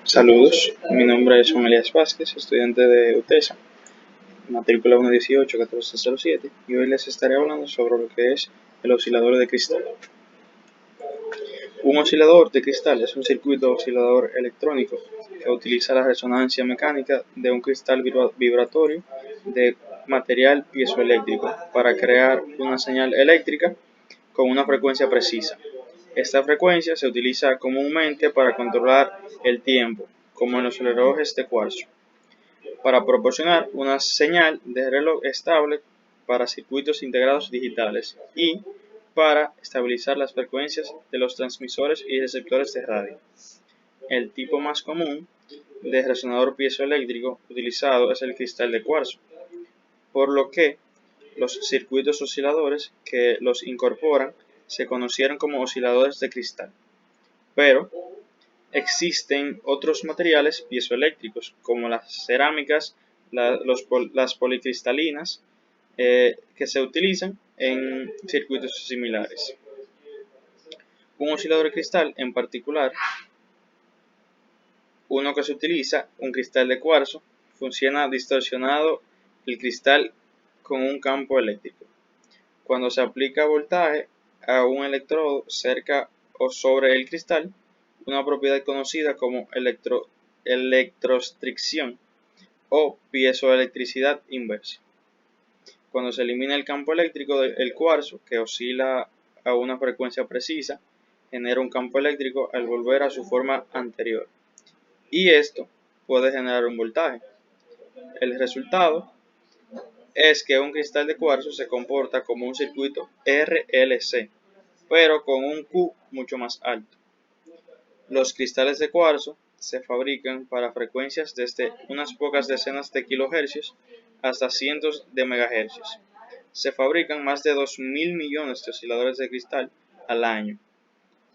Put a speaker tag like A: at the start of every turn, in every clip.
A: Saludos, mi nombre es Juan Elías Vázquez, estudiante de UTESA, matrícula 118-1407, y hoy les estaré hablando sobre lo que es el oscilador de cristal. Un oscilador de cristal es un circuito oscilador electrónico que utiliza la resonancia mecánica de un cristal vibratorio de material piezoeléctrico para crear una señal eléctrica con una frecuencia precisa. Esta frecuencia se utiliza comúnmente para controlar el tiempo, como en los relojes de cuarzo, para proporcionar una señal de reloj estable para circuitos integrados digitales y para estabilizar las frecuencias de los transmisores y receptores de radio. El tipo más común de resonador piezoeléctrico utilizado es el cristal de cuarzo, por lo que los circuitos osciladores que los incorporan se conocieron como osciladores de cristal. Pero existen otros materiales piezoeléctricos como las cerámicas, las policristalinas, que se utilizan en circuitos similares. Un oscilador de cristal en particular, uno que se utiliza, un cristal de cuarzo, funciona distorsionado el cristal con un campo eléctrico. Cuando se aplica voltaje a un electrodo cerca o sobre el cristal, una propiedad conocida como electrostricción o piezoelectricidad inversa. Cuando se elimina el campo eléctrico del cuarzo, que oscila a una frecuencia precisa, genera un campo eléctrico al volver a su forma anterior, y esto puede generar un voltaje. El resultado es que un cristal de cuarzo se comporta como un circuito RLC, pero con un Q mucho más alto. Los cristales de cuarzo se fabrican para frecuencias desde unas pocas decenas de kilohercios hasta cientos de megahercios. Se fabrican más de 2.000 millones de osciladores de cristal al año,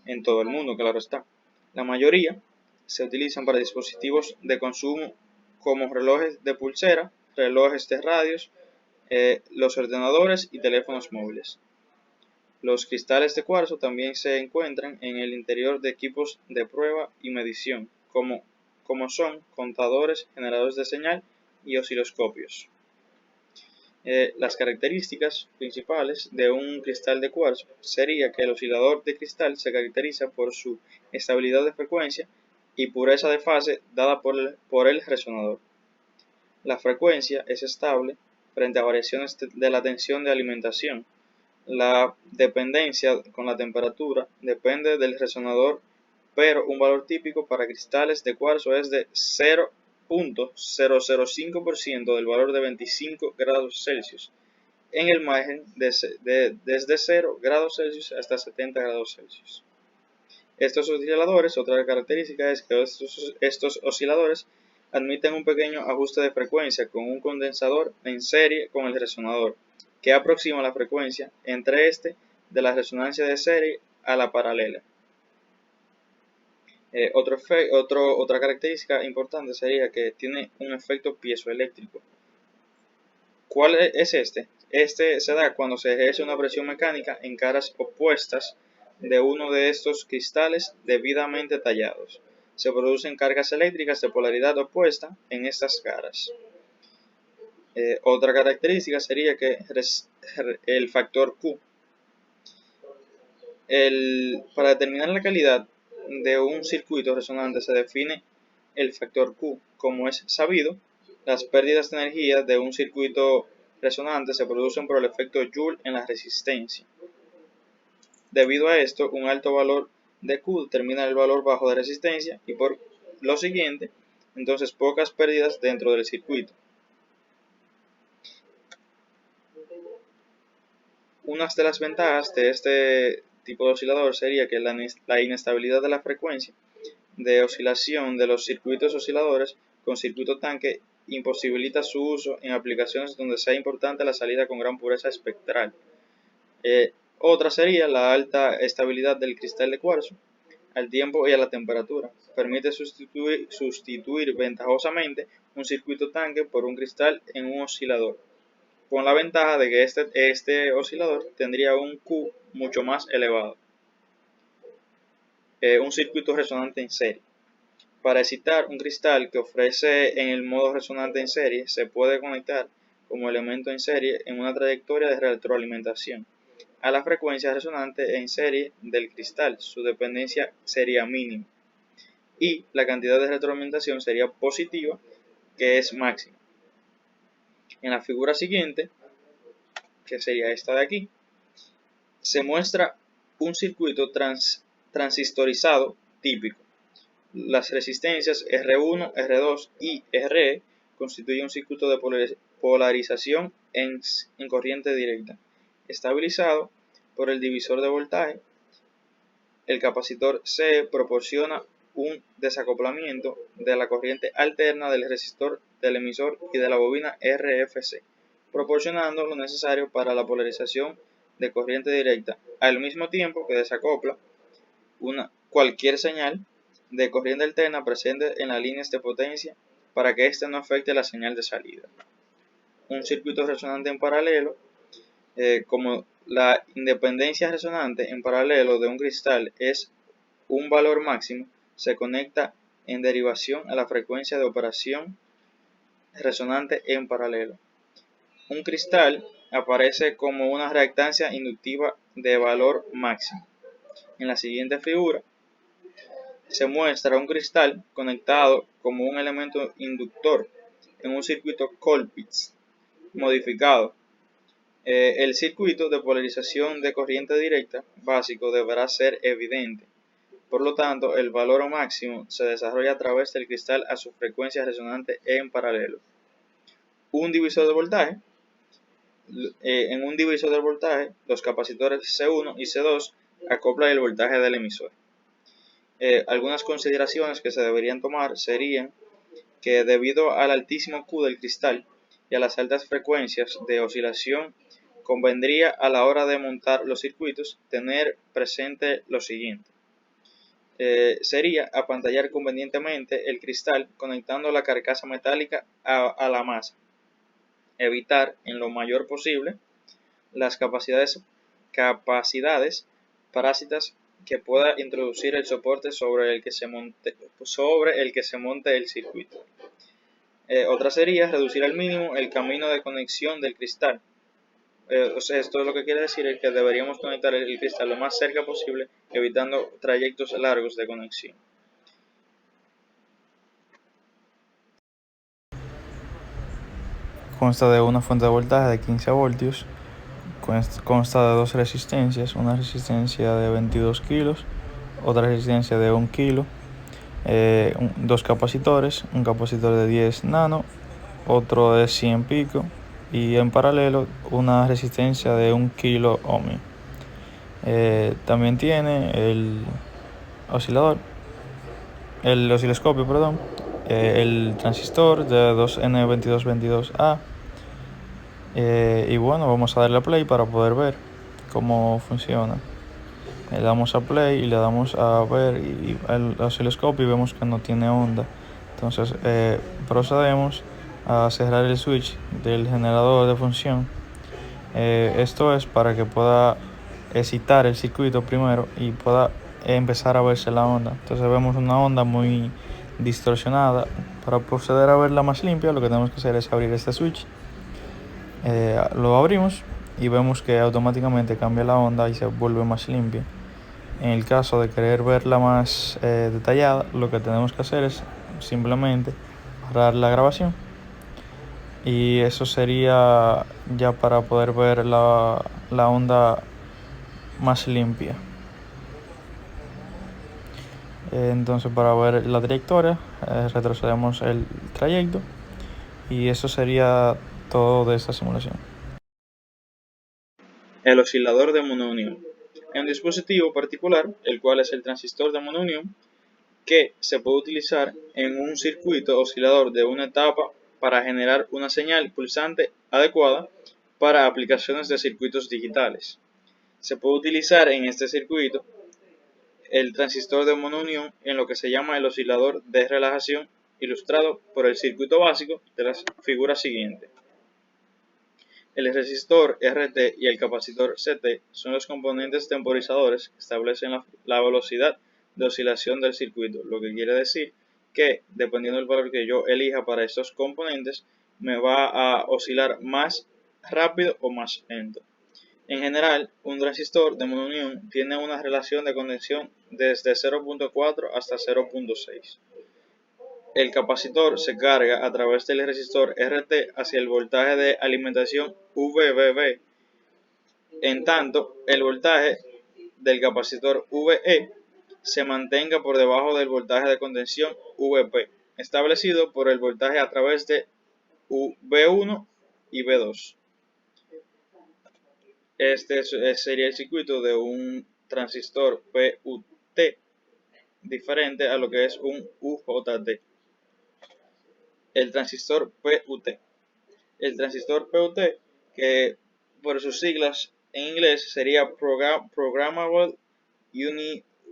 A: en todo el mundo, claro está. La mayoría se utilizan para dispositivos de consumo como relojes de pulsera, relojes de radios, los ordenadores y teléfonos móviles. Los cristales de cuarzo también se encuentran en el interior de equipos de prueba y medición, como son contadores, generadores de señal y osciloscopios. Las características principales de un cristal de cuarzo sería que el oscilador de cristal se caracteriza por su estabilidad de frecuencia y pureza de fase dada por el resonador. La frecuencia es estable frente a variaciones de la tensión de alimentación. La dependencia con la temperatura depende del resonador, pero un valor típico para cristales de cuarzo es de 0.005% del valor de 25 grados Celsius en el margen desde 0 grados Celsius hasta 70 grados Celsius. Estos osciladores, otra característica es que estos osciladores admiten un pequeño ajuste de frecuencia con un condensador en serie con el resonador, que aproxima la frecuencia entre de la resonancia de serie a la paralela. Otra característica importante sería que tiene un efecto piezoeléctrico. ¿Cuál es este? Este se da cuando se ejerce una presión mecánica en caras opuestas de uno de estos cristales debidamente tallados. Se producen cargas eléctricas de polaridad opuesta en estas caras. Otra característica sería que el factor Q. Para determinar la calidad de un circuito resonante se define el factor Q. Como es sabido, las pérdidas de energía de un circuito resonante se producen por el efecto Joule en la resistencia. Debido a esto, un alto valor de Q determina el valor bajo de resistencia y por lo siguiente, entonces pocas pérdidas dentro del circuito. Una de las ventajas de este tipo de oscilador sería que la inestabilidad de la frecuencia de oscilación de los circuitos osciladores con circuito tanque imposibilita su uso en aplicaciones donde sea importante la salida con gran pureza espectral. Otra sería la alta estabilidad del cristal de cuarzo al tiempo y a la temperatura. Permite sustituir ventajosamente un circuito tanque por un cristal en un oscilador, con la ventaja de que este oscilador tendría un Q mucho más elevado. Un circuito resonante en serie. Para excitar un cristal que ofrece en el modo resonante en serie, se puede conectar como elemento en serie en una trayectoria de retroalimentación a la frecuencia resonante en serie del cristal. Su dependencia sería mínima y la cantidad de retroalimentación sería positiva, que es máxima. En la figura siguiente, que sería esta de aquí, se muestra un circuito transistorizado típico. Las resistencias R1, R2 y RE constituyen un circuito de polarización en corriente directa, estabilizado por el divisor de voltaje. El capacitor C proporciona un desacoplamiento de la corriente alterna del resistor del emisor y de la bobina RFC, proporcionando lo necesario para la polarización de corriente directa, al mismo tiempo que desacopla cualquier señal de corriente alterna presente en las líneas de potencia para que éste no afecte la señal de salida. Un circuito resonante en paralelo, como la independencia resonante en paralelo de un cristal es un valor máximo, se conecta en derivación a la frecuencia de operación resonante en paralelo. Un cristal aparece como una reactancia inductiva de valor máximo. En la siguiente figura se muestra un cristal conectado como un elemento inductor en un circuito Colpitts modificado. El circuito de polarización de corriente directa básico deberá ser evidente. Por lo tanto, el valor máximo se desarrolla a través del cristal a su frecuencia resonante en paralelo. Un divisor de voltaje. En un divisor de voltaje, los capacitores C1 y C2 acoplan el voltaje del emisor. Algunas consideraciones que se deberían tomar serían que debido al altísimo Q del cristal y a las altas frecuencias de oscilación, convendría a la hora de montar los circuitos tener presente lo siguiente. Sería apantallar convenientemente el cristal conectando la carcasa metálica a la masa. Evitar en lo mayor posible las capacidades parásitas que pueda introducir el soporte sobre el que se monte el circuito. Otra sería reducir al mínimo el camino de conexión del cristal. Esto lo que quiere decir es que deberíamos conectar el cristal lo más cerca posible, evitando trayectos largos de conexión.
B: Consta de una fuente de voltaje de 15 voltios, consta de dos resistencias, una resistencia de 22 kilos, otra resistencia de 1 kilo, dos capacitores, un capacitor de 10 nano, otro de 100 pico, y en paralelo una resistencia de 1 kilo ohmio. También tiene el osciloscopio, el transistor de 2N2222A. Y bueno, vamos a darle a play para poder ver cómo funciona. Le damos a play y le damos a ver el osciloscopio y vemos que no tiene onda. Entonces procedemos a cerrar el switch del generador de función. Esto es para que pueda excitar el circuito primero y pueda empezar a verse la onda. Entonces vemos una onda muy distorsionada. Para proceder a verla más limpia, lo que tenemos que hacer es abrir este switch. Lo abrimos y vemos que automáticamente cambia la onda y se vuelve más limpia. En el caso de querer verla más detallada, lo que tenemos que hacer es simplemente parar la grabación, y eso sería ya para poder ver la onda más limpia. Entonces, para ver la trayectoria, retrocedemos el trayecto, y eso sería todo de esta simulación.
A: El oscilador de monounión es un dispositivo particular, el cual es el transistor de monounión, que se puede utilizar en un circuito oscilador de una etapa para generar una señal pulsante adecuada para aplicaciones de circuitos digitales. Se puede utilizar en este circuito el transistor de monounión en lo que se llama el oscilador de relajación, ilustrado por el circuito básico de la figura siguiente. El resistor RT y el capacitor CT son los componentes temporizadores que establecen la velocidad de oscilación del circuito, lo que quiere decir que, dependiendo del valor que yo elija para estos componentes, me va a oscilar más rápido o más lento. En general, un transistor de monounión tiene una relación de condensación desde 0.4 hasta 0.6. El capacitor se carga a través del resistor RT hacia el voltaje de alimentación VBB, en tanto el voltaje del capacitor VE se mantenga por debajo del voltaje de contención VP, establecido por el voltaje a través de V1 y V2. Este sería el circuito de un transistor PUT diferente a lo que es un UJT. El transistor PUT. El transistor PUT, que por sus siglas en inglés sería Programmable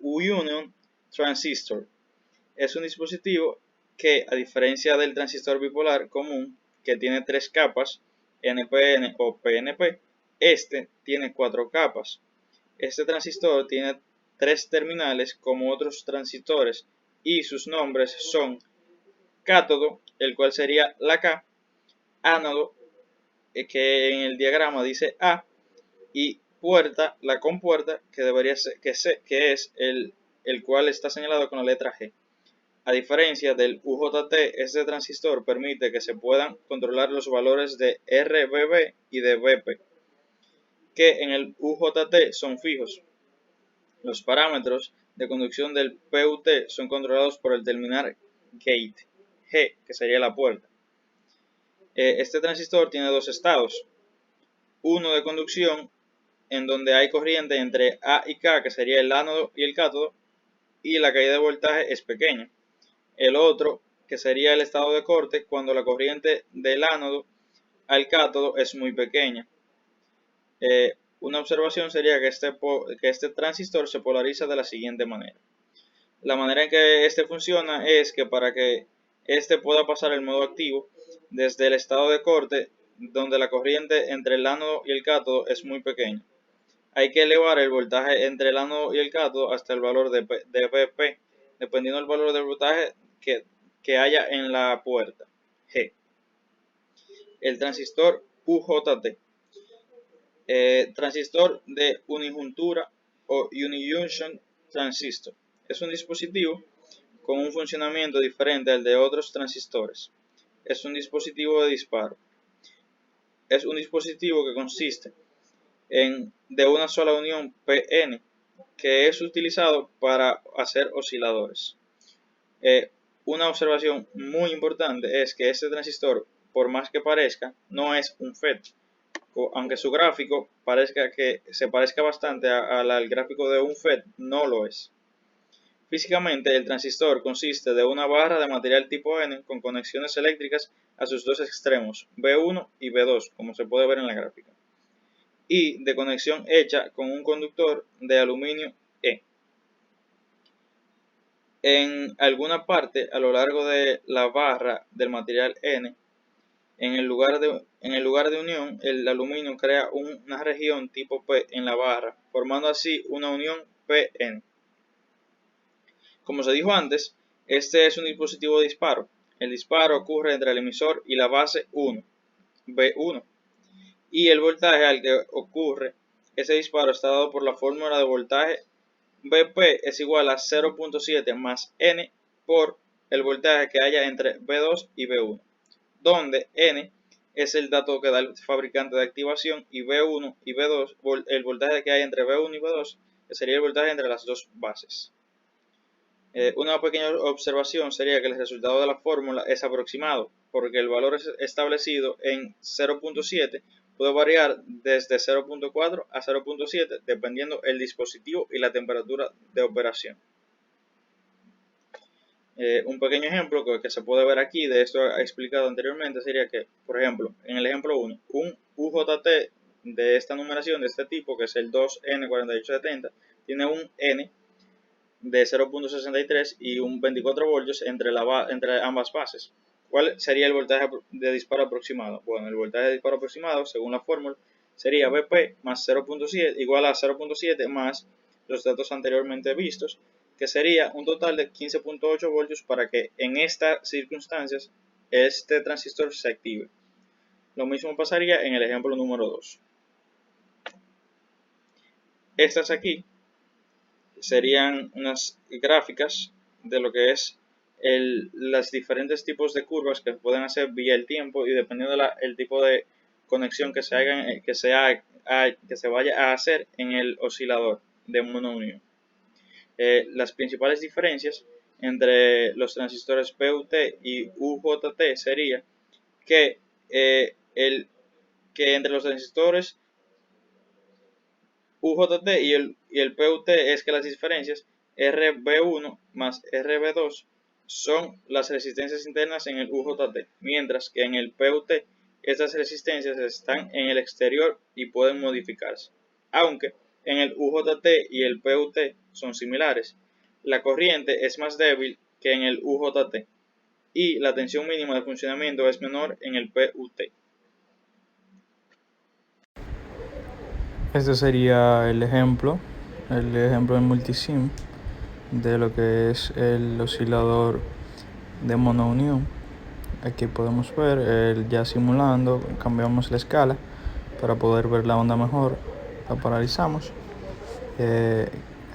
A: Union Transistor, es un dispositivo que, a diferencia del transistor bipolar común, que tiene 3 capas, NPN o PNP, este tiene 4 capas. Este transistor tiene 3 terminales como otros transistores y sus nombres son cátodo, el cual sería la K, ánodo, que en el diagrama dice A, y puerta, la compuerta, que debería ser, que es el cual está señalado con la letra G. A diferencia del UJT, este transistor permite que se puedan controlar los valores de RBB y de BP, que en el UJT son fijos. Los parámetros de conducción del PUT son controlados por el terminal gate, G, que sería la puerta. Este transistor tiene 2 estados, uno de conducción, en donde hay corriente entre A y K, que sería el ánodo y el cátodo, y la caída de voltaje es pequeña. El otro, que sería el estado de corte, cuando la corriente del ánodo al cátodo es muy pequeña. Una observación sería que este transistor se polariza de la siguiente manera. La manera en que este funciona es que para que este pueda pasar el modo activo, desde el estado de corte, donde la corriente entre el ánodo y el cátodo es muy pequeña, hay que elevar el voltaje entre el ánodo y el cátodo hasta el valor de BP, dependiendo del valor del voltaje que haya en la puerta G. El transistor UJT. Transistor de unijuntura o unijunction transistor. Es un dispositivo con un funcionamiento diferente al de otros transistores. Es un dispositivo de disparo. Es un dispositivo que consiste de una sola unión PN, que es utilizado para hacer osciladores. Una observación muy importante es que este transistor, por más que parezca, no es un FET, aunque su gráfico se parezca bastante al gráfico de un FET, no lo es. Físicamente, el transistor consiste de una barra de material tipo N con conexiones eléctricas a sus dos extremos, B1 y B2, como se puede ver en la gráfica, y de conexión hecha con un conductor de aluminio E. En alguna parte a lo largo de la barra del material N, en el lugar de unión, el aluminio crea una región tipo P en la barra, formando así una unión PN. Como se dijo antes, este es un dispositivo de disparo. El disparo ocurre entre el emisor y la base 1, B1, y el voltaje al que ocurre ese disparo está dado por la fórmula de voltaje. BP es igual a 0.7 más N por el voltaje que haya entre B2 y B1, donde N es el dato que da el fabricante de activación y B1 y B2 el voltaje que hay entre B1 y B2, que sería el voltaje entre las dos bases. Una pequeña observación sería que el resultado de la fórmula es aproximado, porque el valor establecido en 0.7 puede variar desde 0.4 a 0.7 dependiendo el dispositivo y la temperatura de operación. Un pequeño ejemplo que se puede ver aquí de esto explicado anteriormente sería que, por ejemplo, en el ejemplo 1, un UJT de esta numeración, de este tipo, que es el 2N4870, tiene un N de 0.63 y un 24 voltios entre ambas bases. ¿Cuál sería el voltaje de disparo aproximado? Bueno, el voltaje de disparo aproximado, según la fórmula, sería BP más 0.7 igual a 0.7 más los datos anteriormente vistos, que sería un total de 15.8 voltios para que en estas circunstancias este transistor se active. Lo mismo pasaría en el ejemplo número 2. Estas aquí serían unas gráficas de lo que es los diferentes tipos de curvas que pueden hacer vía el tiempo y dependiendo del tipo de conexión que se vaya a hacer en el oscilador de monounión. Las principales diferencias entre los transistores PUT y UJT sería que entre los transistores UJT y el PUT es que las diferencias RB1 más RB2 son las resistencias internas en el UJT, mientras que en el PUT estas resistencias están en el exterior y pueden modificarse. Aunque en el UJT y el PUT son similares, la corriente es más débil que en el UJT y la tensión mínima de funcionamiento es menor en el PUT.
B: Este sería el ejemplo en multisim de lo que es el oscilador de monounión. Aquí podemos ver ya simulando, cambiamos la escala para poder ver la onda mejor, la paralizamos.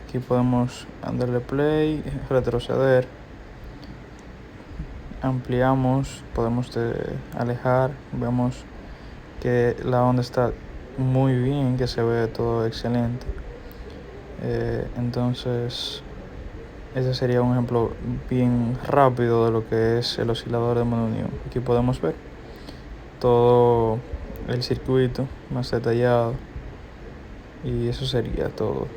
B: Aquí podemos darle play, retroceder, ampliamos, podemos alejar, vemos que la onda está muy bien, que se ve todo excelente. Entonces ese sería un ejemplo bien rápido de lo que es el oscilador de monounión. Aquí podemos ver todo el circuito más detallado y eso sería todo.